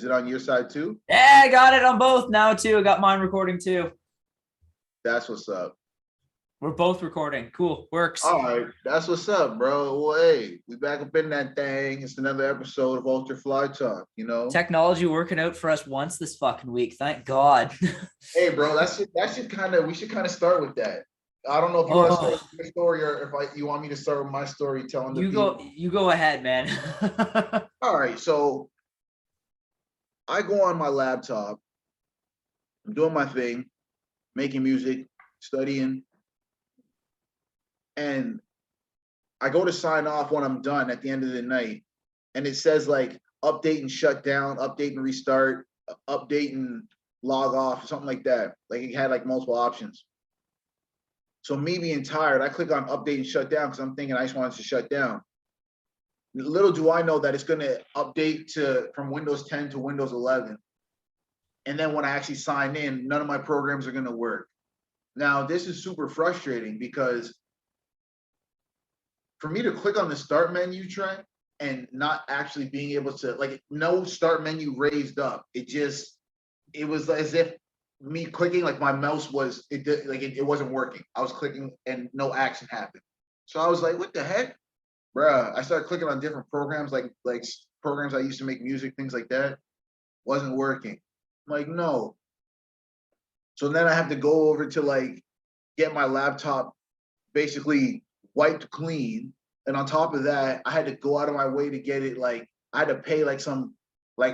Is it on your side too? Yeah, I got it on both now too. I got mine recording too. That's what's up. We're both recording. Cool. Works. All right. That's what's up, bro. Well, hey, we back up in that thing. It's another episode of Ultra Fly Talk, you know? Technology working out for us once this fucking week. Thank God. Hey, bro, we should kind of start with that. I don't know if you want to start with your story or if you want me to start with my story telling the people. You go ahead, man. All right. So I go on my laptop. I'm doing my thing, making music, studying. And I go to sign off when I'm done at the end of the night. And it says like update and shut down, update and restart, update and log off, something like that. Like it had like multiple options. So me being tired, I click on update and shut down because I'm thinking I just wanted to shut down. Little do I know that it's going to update from Windows 10 to Windows 11. And then when I actually sign in, none of my programs are going to work. Now, this is super frustrating because for me to click on the start menu, Trent, and not actually being able to, like, no start menu raised up. It was as if me clicking, like my mouse was, it wasn't working. I was clicking and no action happened. So I was like, what the heck? Bruh, I started clicking on different programs, like programs I used to make music, things like that. Wasn't working. I'm like, no. So then I have to go over to like get my laptop basically wiped clean. And on top of that, I had to go out of my way to get it. Like I had to pay like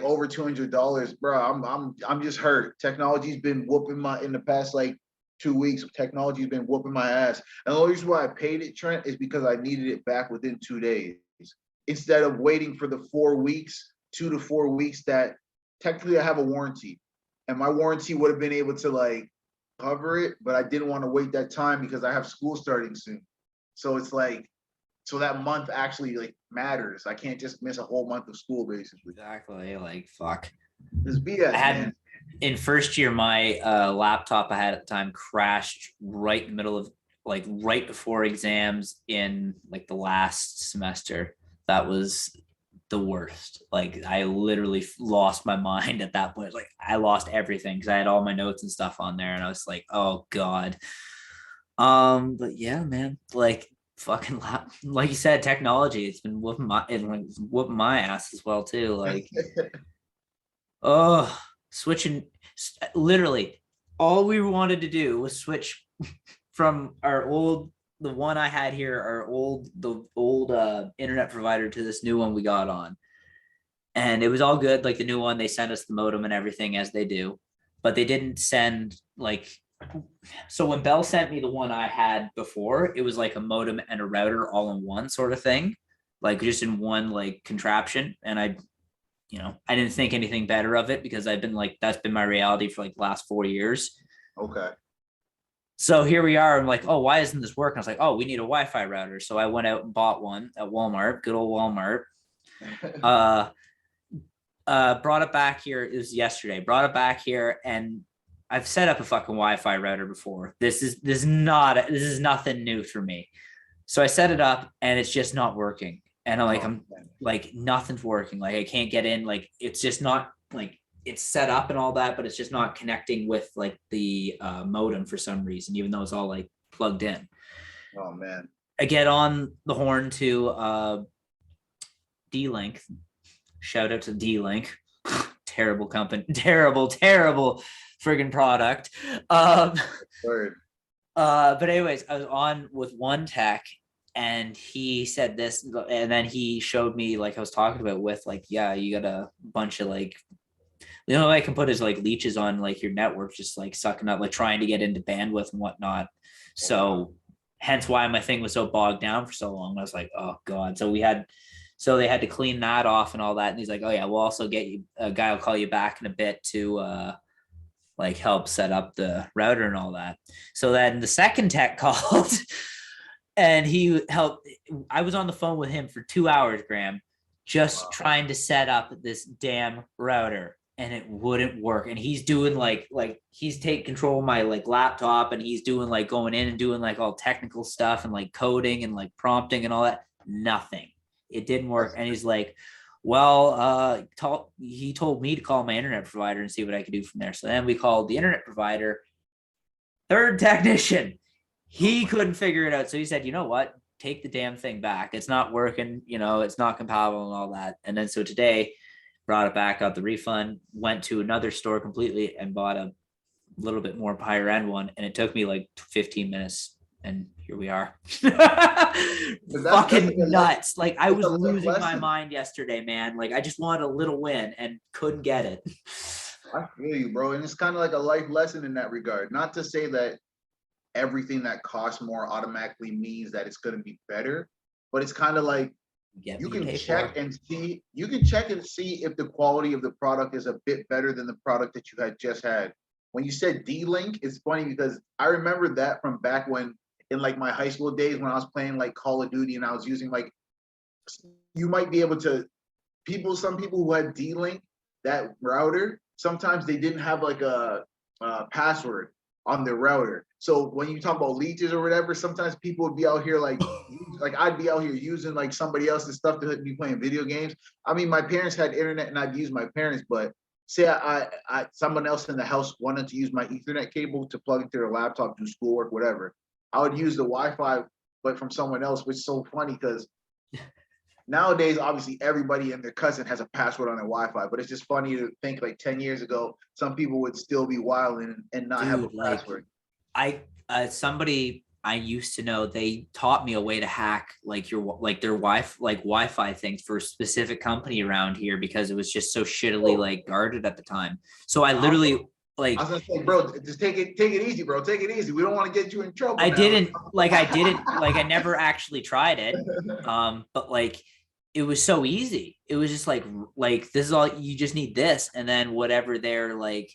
over $200, bro. I'm just hurt. Technology's been whooping in the past like 2 weeks. Technology's been whooping my ass. And the only reason why I paid it, Trent, is because I needed it back within 2 days. Instead of waiting for the 4 weeks, 2 to 4 weeks that technically I have a warranty. And my warranty would have been able to like cover it, but I didn't want to wait that time because I have school starting soon. So it's like, so that month actually like matters. I can't just miss a whole month of school basically. Exactly. Like fuck. This BS, man. In first year, my laptop I had at the time crashed right in the middle of like right before exams in like the last semester. That was the worst. Like I literally lost my mind at that point. Like I lost everything because I had all my notes and stuff on there, and I was like, oh god. But yeah, man, like fucking like you said, technology. It's been whooping my ass as well too. Like, oh, switching. Literally, all we wanted to do was switch from the one I had here, the old internet provider to this new one we got on. And it was all good. Like the new one, they sent us the modem and everything as they do, but they didn't send so when Bell sent me the one I had before, it was like a modem and a router all in one sort of thing, like just in one like contraption. And I didn't think anything better of it because I've been like, that's been my reality for like the last 4 years. Okay. So here we are. I'm like, oh, why isn't this working? I was like, oh, we need a Wi-Fi router. So I went out and bought one at Walmart, good old Walmart. Brought it back here. It was yesterday. Brought it back here, and I've set up a fucking Wi-Fi router before. This is nothing new for me. So I set it up, and it's just not working. And I'm like, nothing's working. Like I can't get in. Like it's just not like it's set up and all that, but it's just not connecting with like the modem for some reason, even though it's all like plugged in. Oh man. I get on the horn to D-Link. Shout out to D-Link. Terrible company. Terrible friggin' product. Word. But anyways, I was on with one tech and he said this, and then he showed me like I was talking about with like, yeah, you got a bunch of like, the only way I can put is like leeches on like your network, just like sucking up, like trying to get into bandwidth and whatnot. So hence why my thing was so bogged down for so long. I was like, oh god. So they had to clean that off and all that. And he's like, oh yeah, we'll also get you a guy will call you back in a bit to like help set up the router and all that. So then the second tech called and he helped. I was on the phone with him for 2 hours, Graham, just trying to set up this damn router, and it wouldn't work. And he's doing like he's taking control of my like laptop, and he's doing like going in and doing like all technical stuff and like coding and like prompting and all that. Nothing. It didn't work. And he's like, Well, he told me to call my internet provider and see what I could do from there. So then we called the internet provider, third technician. He couldn't figure it out. So he said, you know what? Take the damn thing back. It's not working. It's not compatible and all that. And then so today, brought it back, got the refund, went to another store completely and bought a little bit more higher end one. And it took me like 15 minutes. And here we are. Fucking nuts. Like I was losing my mind yesterday, man. Like I just wanted a little win and couldn't get it. I feel you, bro. And it's kind of like a life lesson in that regard. Not to say that everything that costs more automatically means that it's going to be better, but it's kind of like you can check and see if the quality of the product is a bit better than the product that you had just had. When you said D-Link, it's funny because I remember that from back when in like my high school days when I was playing like Call of Duty and I was using like, you might be able to, some people who had D-Link, that router, sometimes they didn't have like a password on their router. So when you talk about leeches or whatever, sometimes people would be out here like I'd be out here using like somebody else's stuff to be playing video games. I mean, my parents had internet and I'd use my parents, but say I someone else in the house wanted to use my Ethernet cable to plug into their laptop, do schoolwork, whatever. I would use the Wi-Fi, but from someone else, which is so funny because nowadays, obviously, everybody and their cousin has a password on their Wi-Fi, but it's just funny to think like 10 years ago, some people would still be wild and not have a password. Somebody I used to know, they taught me a way to hack like their Wi-Fi things for a specific company around here because it was just so shittily like guarded at the time. So I literally I was gonna say, bro, just take it easy, bro. Take it easy. We don't want to get you in trouble. I never actually tried it. But like it was so easy. It was just like this is all you just need this, and then whatever they're like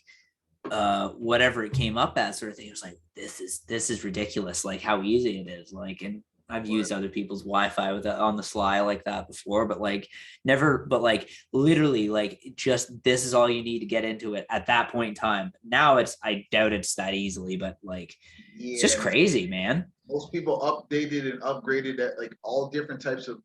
whatever it came up as sort of thing. It was like this is ridiculous, like how easy it is. Like, and I've used other people's Wi-Fi with on the sly like that before, but like never, but like literally like just this is all you need to get into it at that point in time. Now I doubt it's that easily, but like it's just crazy, man. Most people updated and upgraded at like all different types of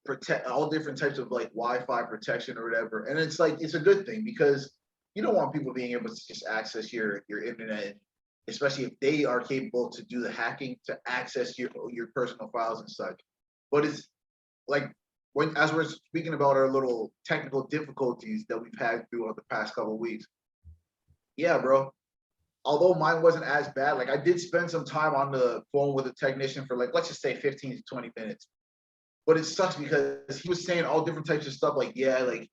like Wi-Fi protection or whatever. And it's like it's a good thing because you don't want people being able to just access your internet, especially if they are capable to do the hacking to access your personal files and such. But it's like as we're speaking about our little technical difficulties that we've had throughout the past couple of weeks. Yeah, bro. Although mine wasn't as bad, like I did spend some time on the phone with a technician for like, let's just say 15 to 20 minutes. But it sucks because he was saying all different types of stuff like, yeah, like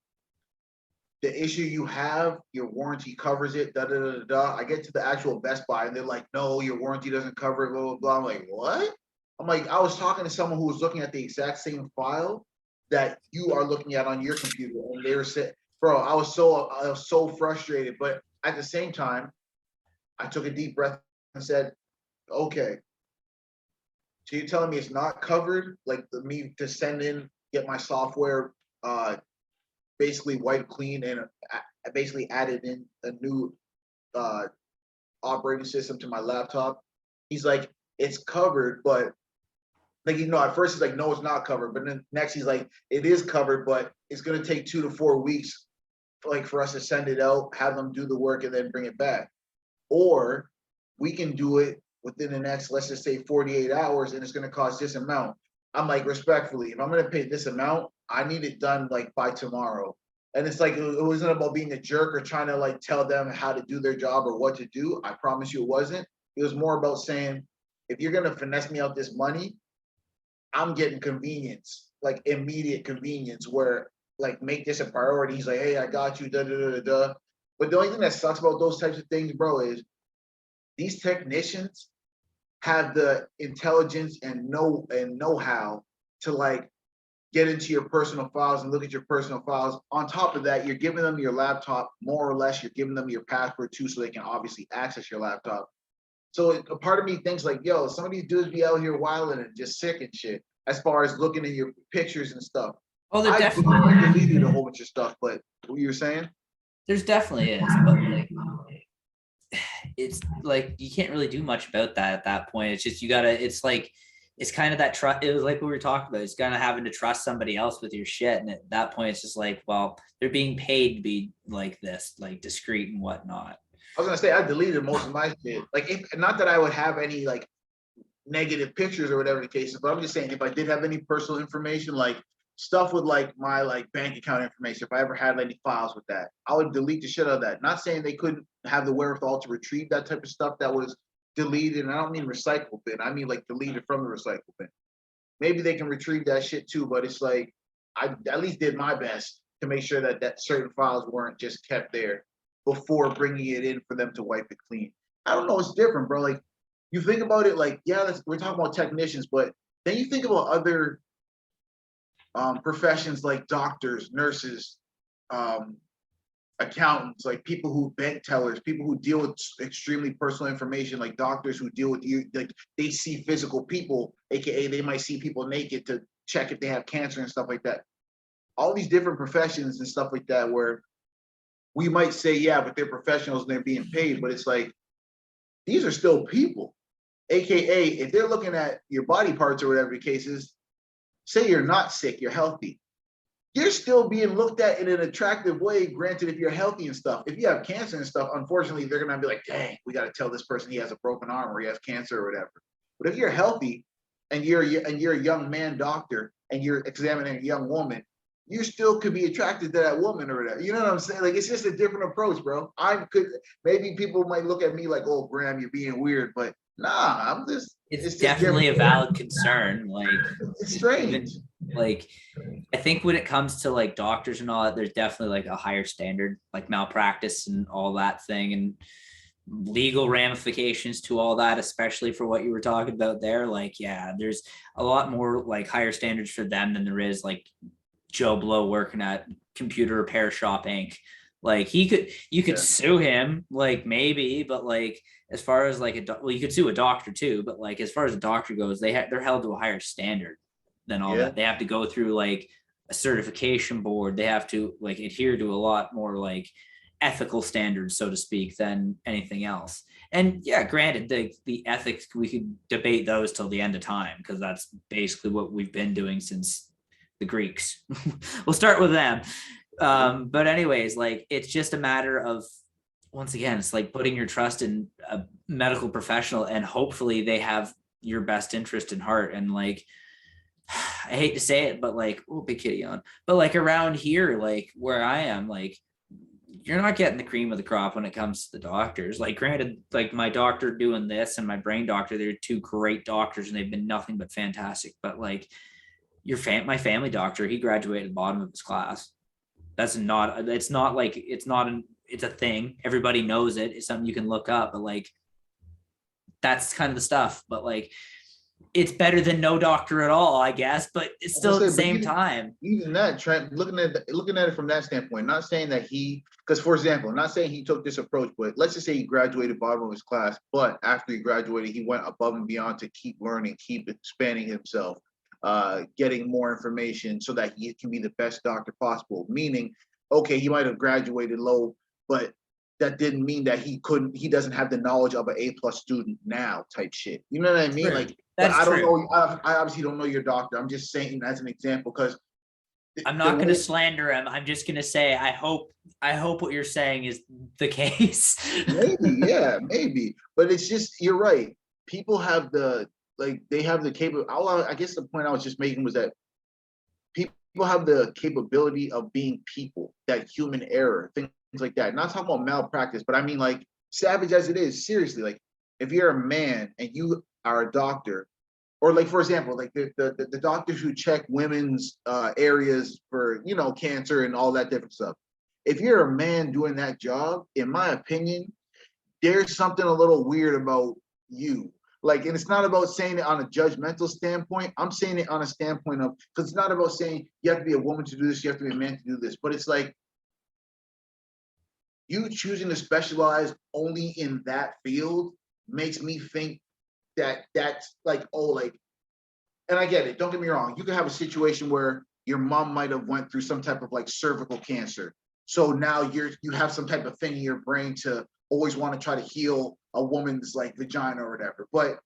the issue you have, your warranty covers it, da da da da. I get to the actual Best Buy and they're like, no, your warranty doesn't cover it, blah, blah, blah. I'm like, what? I'm like, I was talking to someone who was looking at the exact same file that you are looking at on your computer. And they were saying, bro, I was so frustrated. But at the same time, I took a deep breath and said, okay. So you're telling me it's not covered? Like me to send in, get my software basically wiped clean and basically added in a new operating system to my laptop. He's like, it's covered, but like, at first he's like, no, it's not covered. But then next he's like, it is covered, but it's going to take 2 to 4 weeks for us to send it out, have them do the work and then bring it back. Or we can do it within the next, let's just say 48 hours and it's going to cost this amount. I'm like, respectfully, if I'm going to pay this amount, I need it done like by tomorrow. And it's like, it wasn't about being a jerk or trying to like tell them how to do their job or what to do. I promise you it wasn't. It was more about saying, if you're going to finesse me out this money, I'm getting convenience, like immediate convenience where like make this a priority. He's like, hey, I got you, da da da da da. But the only thing that sucks about those types of things, bro, is these technicians have the intelligence and know-how to like get into your personal files and look at your personal files. On top of that, you're giving them your laptop, more or less, you're giving them your password too, so they can obviously access your laptop. So a part of me thinks like, yo, some of these dudes be out here wilding and just sick and shit, as far as looking at your pictures and stuff. Oh, there definitely deleted a whole bunch of stuff, but what you were saying? There's definitely is, but like it's like you can't really do much about that at that point. It's just it's like it's kind of that trust. It was like we were talking about. It's kind of having to trust somebody else with your shit. And at that point, it's just like, well, they're being paid to be like this, like discreet and whatnot. I was gonna say I deleted most of my shit. Like, if, not that I would have any like negative pictures or whatever the case is, but I'm just saying if I did have any personal information, like stuff with like my like bank account information, if I ever had any files with that, I would delete the shit out of that. Not saying they couldn't have the wherewithal to retrieve that type of stuff that was deleted, and I don't mean recycle bin. I mean like deleted from the recycle bin. Maybe they can retrieve that shit too, but it's like I at least did my best to make sure that certain files weren't just kept there before bringing it in for them to wipe it clean. I don't know, it's different, bro. Like you think about it, like yeah, we're talking about technicians, but then you think about other professions like doctors, nurses, um, accountants, like people who bank tellers, people who deal with extremely personal information, like doctors who deal with you, like they see physical people, aka they might see people naked to check if they have cancer and stuff like that. All these different professions and stuff like that, where we might say, yeah, but they're professionals and they're being paid, but it's like these are still people. AKA, if they're looking at your body parts or whatever the case is, say you're not sick, you're healthy. You're still being looked at in an attractive way, granted, if you're healthy and stuff. If you have cancer and stuff, unfortunately, they're gonna be like, dang, we gotta tell this person he has a broken arm or he has cancer or whatever. But if you're healthy and you're a young man doctor and you're examining a young woman, you still could be attracted to that woman or whatever. You know what I'm saying? Like it's just a different approach, bro. I could maybe people might look at me like, oh, Graham, you're being weird, but nah, I'm just It's just definitely a different. valid concern. Like It's strange. even like I think when it comes to like doctors and all that, there's definitely like a higher standard, like malpractice and all that thing, and legal ramifications to all that, especially for what you were talking about there. Like, yeah, there's a lot more like higher standards for them than there is like Joe Blow working at Computer Repair Shop Inc. Like you could Yeah. sue him, like maybe, but like as far as like well, you could sue a doctor too, but like as far as a doctor goes, they're held to a higher standard than all Yeah. that. They have to go through like a certification board. They have to like adhere to a lot more like ethical standards, so to speak, than anything else. And yeah, granted, the ethics, we could debate those till the end of time, because that's basically what we've been doing since the Greeks. We'll start with them. But anyways, like it's just a matter of, once again, it's like putting your trust in a medical professional, and hopefully they have your best interest in heart. And like I hate to say it, but like, oh, big kitty on, but like around here, like where I am, like you're not getting the cream of the crop when it comes to the doctors. Like granted, like my doctor doing this and my brain doctor, they're two great doctors and they've been nothing but fantastic. But like my family doctor, he graduated bottom of his class. That's not, it's not like, it's a thing. Everybody knows it. It's something you can look up, but like, that's kind of the stuff. But like, it's better than no doctor at all, I guess, but it's still at the same time. Even that, Trent, looking at it from that standpoint, not saying that because for example, not saying he took this approach, but let's just say he graduated bottom of his class, but after he graduated, he went above and beyond to keep learning, keep expanding himself, getting more information so that he can be the best doctor possible. Meaning, okay, he might have graduated low, but that didn't mean that he doesn't have the knowledge of an A+ student now type shit. You know what I mean? True. Like, That's I don't true. know. I obviously don't know your doctor. I'm just saying as an example, because I'm not going to slander him. I'm just going to say I hope what you're saying is the case. maybe, yeah, maybe. But it's just, you're right. People have they have the capability. I guess the point I was just making was that people have the capability of being people, that human error, things like that. Not talking about malpractice, but I mean like savage as it is, seriously, like if you're a man and you are a doctor, or like for example, like the doctors who check women's areas for cancer and all that different stuff. If you're a man doing that job, in my opinion, there's something a little weird about you. Like, and it's not about saying it on a judgmental standpoint. I'm saying it on a standpoint of, because it's not about saying you have to be a woman to do this, you have to be a man to do this, but it's like you choosing to specialize only in that field makes me think that that's like, oh, like, and I get it, don't get me wrong, you could have a situation where your mom might have went through some type of like cervical cancer, so now you have some type of thing in your brain to always want to try to heal a woman's like vagina or whatever. But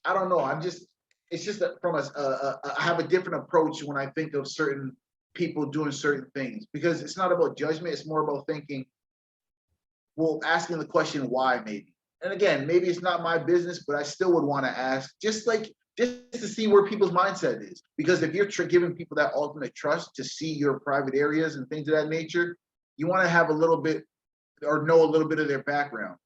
I don't know, I'm just, it's just that from I have a different approach when I think of certain people doing certain things, because it's not about judgment. It's more about thinking, well, asking the question why, maybe. And again, maybe it's not my business, but I still would want to ask, just to see where people's mindset is. Because if you're giving people that ultimate trust to see your private areas and things of that nature, you want to have a little bit or know a little bit of their background.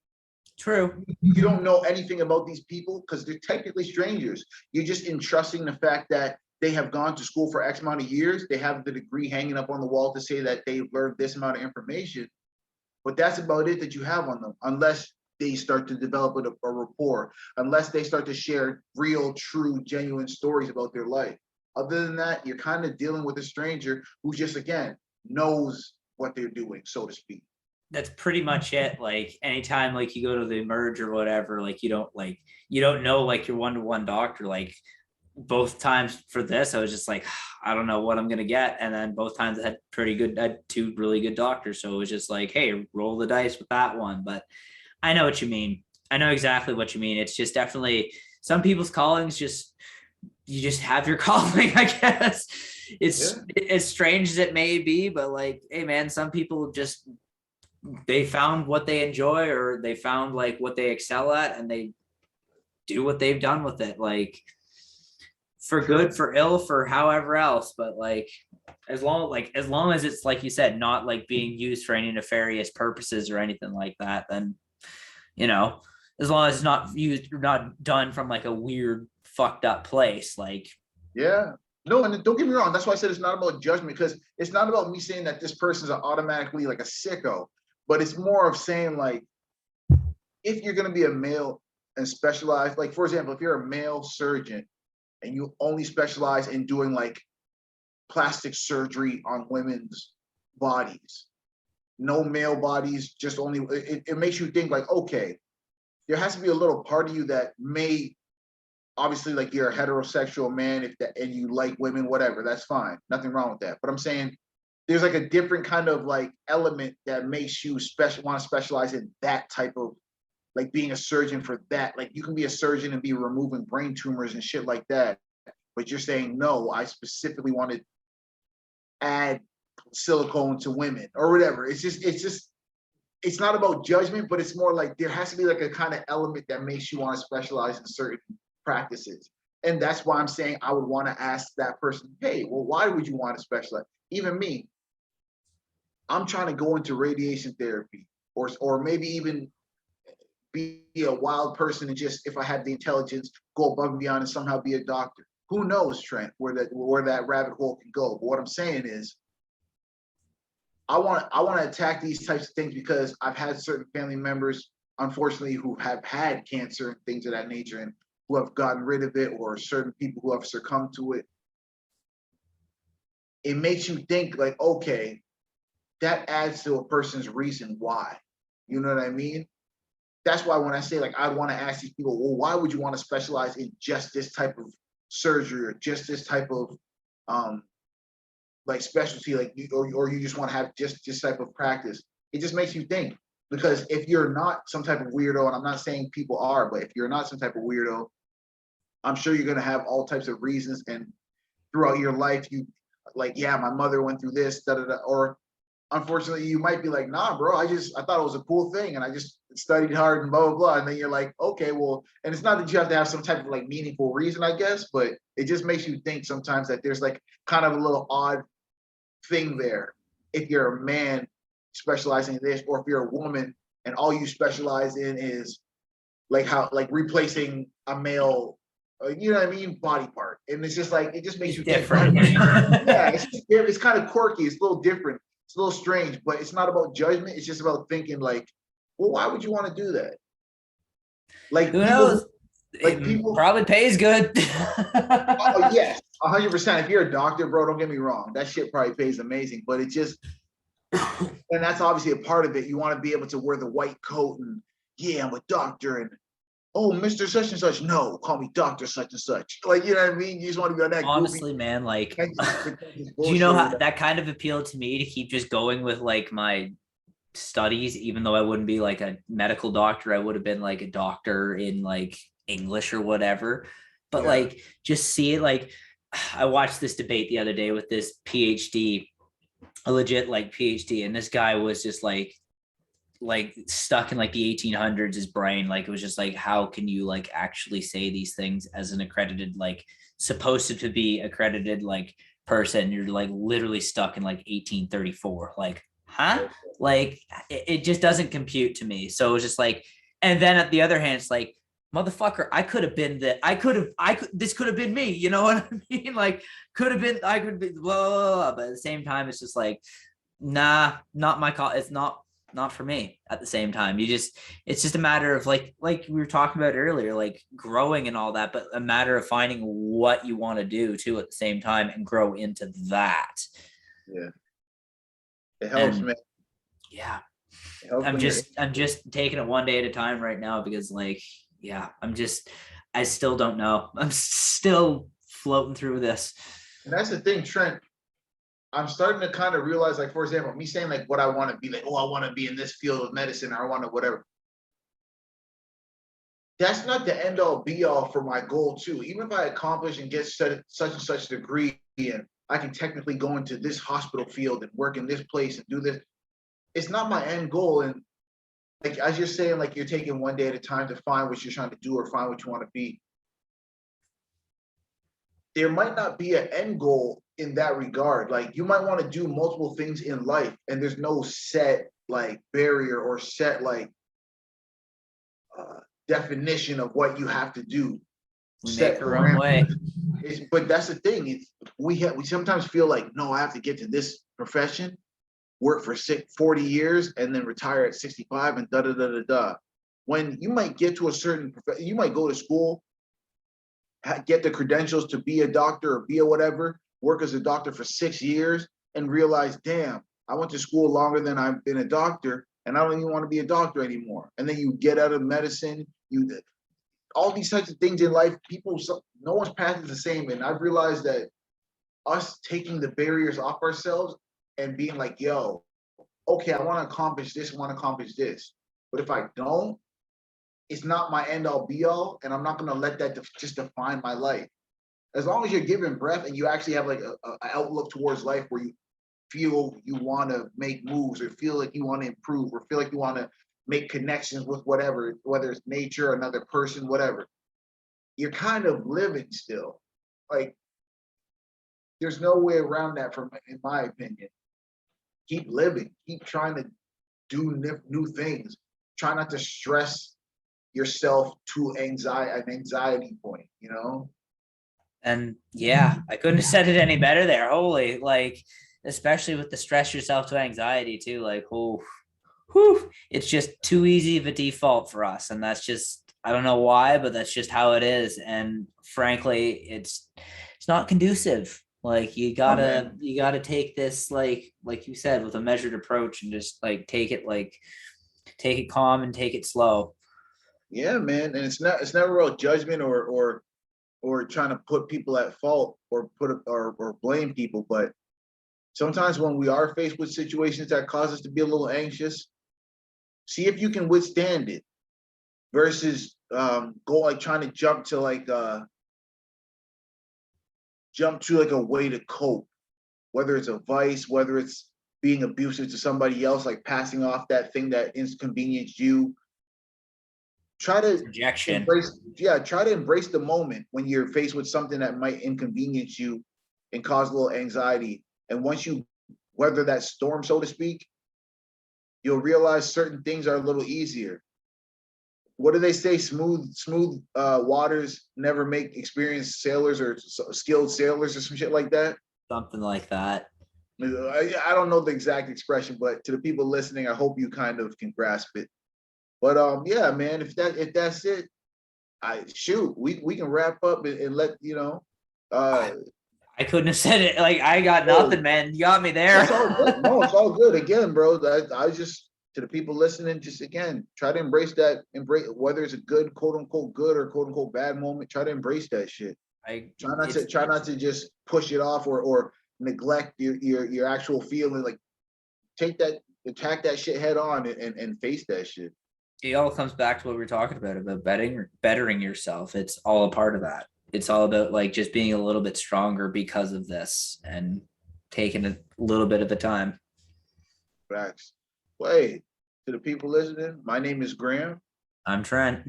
True. You don't know anything about these people because they're technically strangers. You're just entrusting the fact that they have gone to school for X amount of years. They have the degree hanging up on the wall to say that they've learned this amount of information. But that's about it that you have on them, unless they start to develop a rapport, unless they start to share real, true, genuine stories about their life. Other than that, you're kind of dealing with a stranger who just, again, knows what they're doing, so to speak. That's pretty much it. Like anytime like you go to the merge or whatever, like you don't know like your one-to-one doctor. Like both times for this, I was just like, I don't know what I'm gonna get. And then both times I had two really good doctors. So it was just like, hey, roll the dice with that one. But I know what you mean. I know exactly what you mean. It's just definitely some people's callings just you just have your calling, I guess. It's as strange as it may be, but like, hey man, some people just they found what they enjoy or they found like what they excel at and they do what they've done with it, like for good, for ill, for however else. But like as long as it's like you said, not like being used for any nefarious purposes or anything like that, then as long as it's not used or not done from like a weird fucked up place. Like no, and don't get me wrong, that's why I said it's not about judgment, because it's not about me saying that this person's automatically like a sicko, but it's more of saying like, if you're going to be a male and specialize, like for example, if you're a male surgeon and you only specialize in doing like plastic surgery on women's bodies, no male bodies, just only, it makes you think like, okay, there has to be a little part of you that may, obviously, like you're a heterosexual man, and you like women, whatever, that's fine, nothing wrong with that. But I'm saying there's like a different kind of like element that makes you want to specialize in that type of, like being a surgeon for that. Like you can be a surgeon and be removing brain tumors and shit like that, but you're saying, no, I specifically want to add silicone to women or whatever. It's not about judgment, but it's more like there has to be like a kind of element that makes you want to specialize in certain practices. And that's why I'm saying I would want to ask that person, hey, well, why would you want to specialize? Even me, I'm trying to go into radiation therapy, or maybe even be a wild person and just, if I had the intelligence, go above and beyond and somehow be a doctor. Who knows, Trent, where that rabbit hole can go. But what I'm saying is, I want to attack these types of things because I've had certain family members, unfortunately, who have had cancer and things of that nature, and who have gotten rid of it, or certain people who have succumbed to it. It makes you think like, okay, that adds to a person's reason why. You know what I mean? That's why when I say like, I want to ask these people, well, why would you want to specialize in just this type of surgery or just this type of like specialty, like or you just want to have just this type of practice? It just makes you think, because if you're not some type of weirdo, and I'm not saying people are, but if you're not some type of weirdo, I'm sure you're going to have all types of reasons. And throughout your life, you like, yeah, my mother went through this, da, da, da. Or unfortunately, you might be like, nah, bro, I thought it was a cool thing, and I just studied hard and blah, blah, blah. And then you're like, okay, well, and it's not that you have to have some type of like meaningful reason, I guess, but it just makes you think sometimes that there's like kind of a little odd thing there. If you're a man specializing in this, or if you're a woman and all you specialize in is like replacing a male, you know what I mean, body part. And it's just like, it just makes you different. Yeah, it's kind of quirky. It's a little different. It's a little strange, but it's not about judgment. It's just about thinking like, well, why would you want to do that? Like, who knows? People probably pays good. Oh, yes, 100%. If you're a doctor, bro, don't get me wrong, that shit probably pays amazing, but it just, and that's obviously a part of it. You want to be able to wear the white coat and, yeah, I'm a doctor, and oh, Mr. Such and Such, no, call me Doctor Such and Such. Like, you know what I mean? You just want to be on that. Honestly, goofy, man, like, do you know how that kind of appealed to me to keep just going with like my studies, even though I wouldn't be like a medical doctor, I would have been like a doctor in like English or whatever. But like, just see it. Like, I watched this debate the other day with this PhD, a legit like PhD, and this guy was just like stuck in like the 1800s. His brain, like, it was just like, how can you like actually say these things as an accredited, like, supposed to be accredited like person? You're like literally stuck in like 1834. Like, huh? Like, it just doesn't compute to me. So it was just like, and then at the other hand, it's like, motherfucker, I could have been that. This could have been me. You know what I mean? Like, could have been, I could be, blah, blah, blah. But at the same time, it's just like, nah, not my call. It's not for me. At the same time, it's just a matter of like we were talking about earlier, like growing and all that, but a matter of finding what you want to do too at the same time and grow into that. Yeah, it helps, And man. yeah, It helps I'm just taking it one day at a time right now, because like, yeah, I still don't know. I'm still floating through this. and that's the thing, Trent. I'm starting to kind of realize, like, for example, me saying like what I want to be, like, oh, I want to be in this field of medicine, or I want to whatever. That's not the end all be all for my goal too. Even if I accomplish and get such and such degree, and I can technically go into this hospital field and work in this place and do this, it's not my end goal. And like, as you're saying, like, you're taking one day at a time to find what you're trying to do or find what you want to be. There might not be an end goal in that regard. Like, you might want to do multiple things in life, and there's no set like barrier or set like definition of what you have to do. We make our own way. But that's the thing. We sometimes feel like, no, I have to get to this profession, work for 40 years, and then retire at 65 and da da da da da. When you might get to a certain profession, you might go to school, get the credentials to be a doctor or be a whatever, work as a doctor for 6 years, and realize, damn, I went to school longer than I've been a doctor, and I don't even want to be a doctor anymore. And then you get out of medicine, all these types of things in life, no one's path is the same. And I've realized that us taking the barriers off ourselves and being like, yo, okay, I want to accomplish this, I want to accomplish this. But if I don't, it's not my end all be all. And I'm not going to let that just define my life. As long as you're giving breath and you actually have like an outlook towards life where you feel you want to make moves, or feel like you want to improve, or feel like you want to make connections with whatever, whether it's nature, another person, whatever, you're kind of living still. Like, there's no way around that, in my opinion. Keep living, keep trying to do new things. Try not to stress yourself to an anxiety point, you know? And yeah, I couldn't have said it any better there. Holy, like, especially with the stress yourself to anxiety too. Like, oh, whew, it's just too easy of a default for us. And that's just, I don't know why, but that's just how it is. And frankly, it's not conducive. Like, you gotta take this, like you said, with a measured approach, and just like take it calm and take it slow. Yeah, man. And it's never real judgment or trying to put people at fault or or blame people. But sometimes when we are faced with situations that cause us to be a little anxious, see if you can withstand it, versus go like trying to jump to like a way to cope, whether it's a vice, whether it's being abusive to somebody else, like passing off that thing that inconvenienced you. Try to Rejection. try to embrace the moment when you're faced with something that might inconvenience you and cause a little anxiety. And once you weather that storm, so to speak, you'll realize certain things are a little easier. What do they say? Smooth waters never make experienced sailors or skilled sailors or some shit like that. Something like that. I don't know the exact expression, but to the people listening, I hope you kind of can grasp it. But yeah, man, if that's it, we can wrap up and let you know. I couldn't have said it. Like, I got nothing, man. You got me there. It's all good. No, it's all good. Again, bro, I just, to the people listening, just again, try to embrace whether it's a good, quote unquote good, or quote unquote bad moment. Try to embrace that shit. Try not to just push it off or neglect your actual feeling. Like, attack that shit head on and face that shit. It all comes back to what we were talking about bettering yourself. It's all a part of that. it's all about like just being a little bit stronger because of this and taking a little bit of the time. Facts. Wait, to the people listening, my name is Graham, I'm Trent.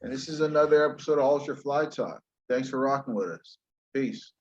and this is another episode of Ultra Fly Talk. Thanks for rocking with us. Peace.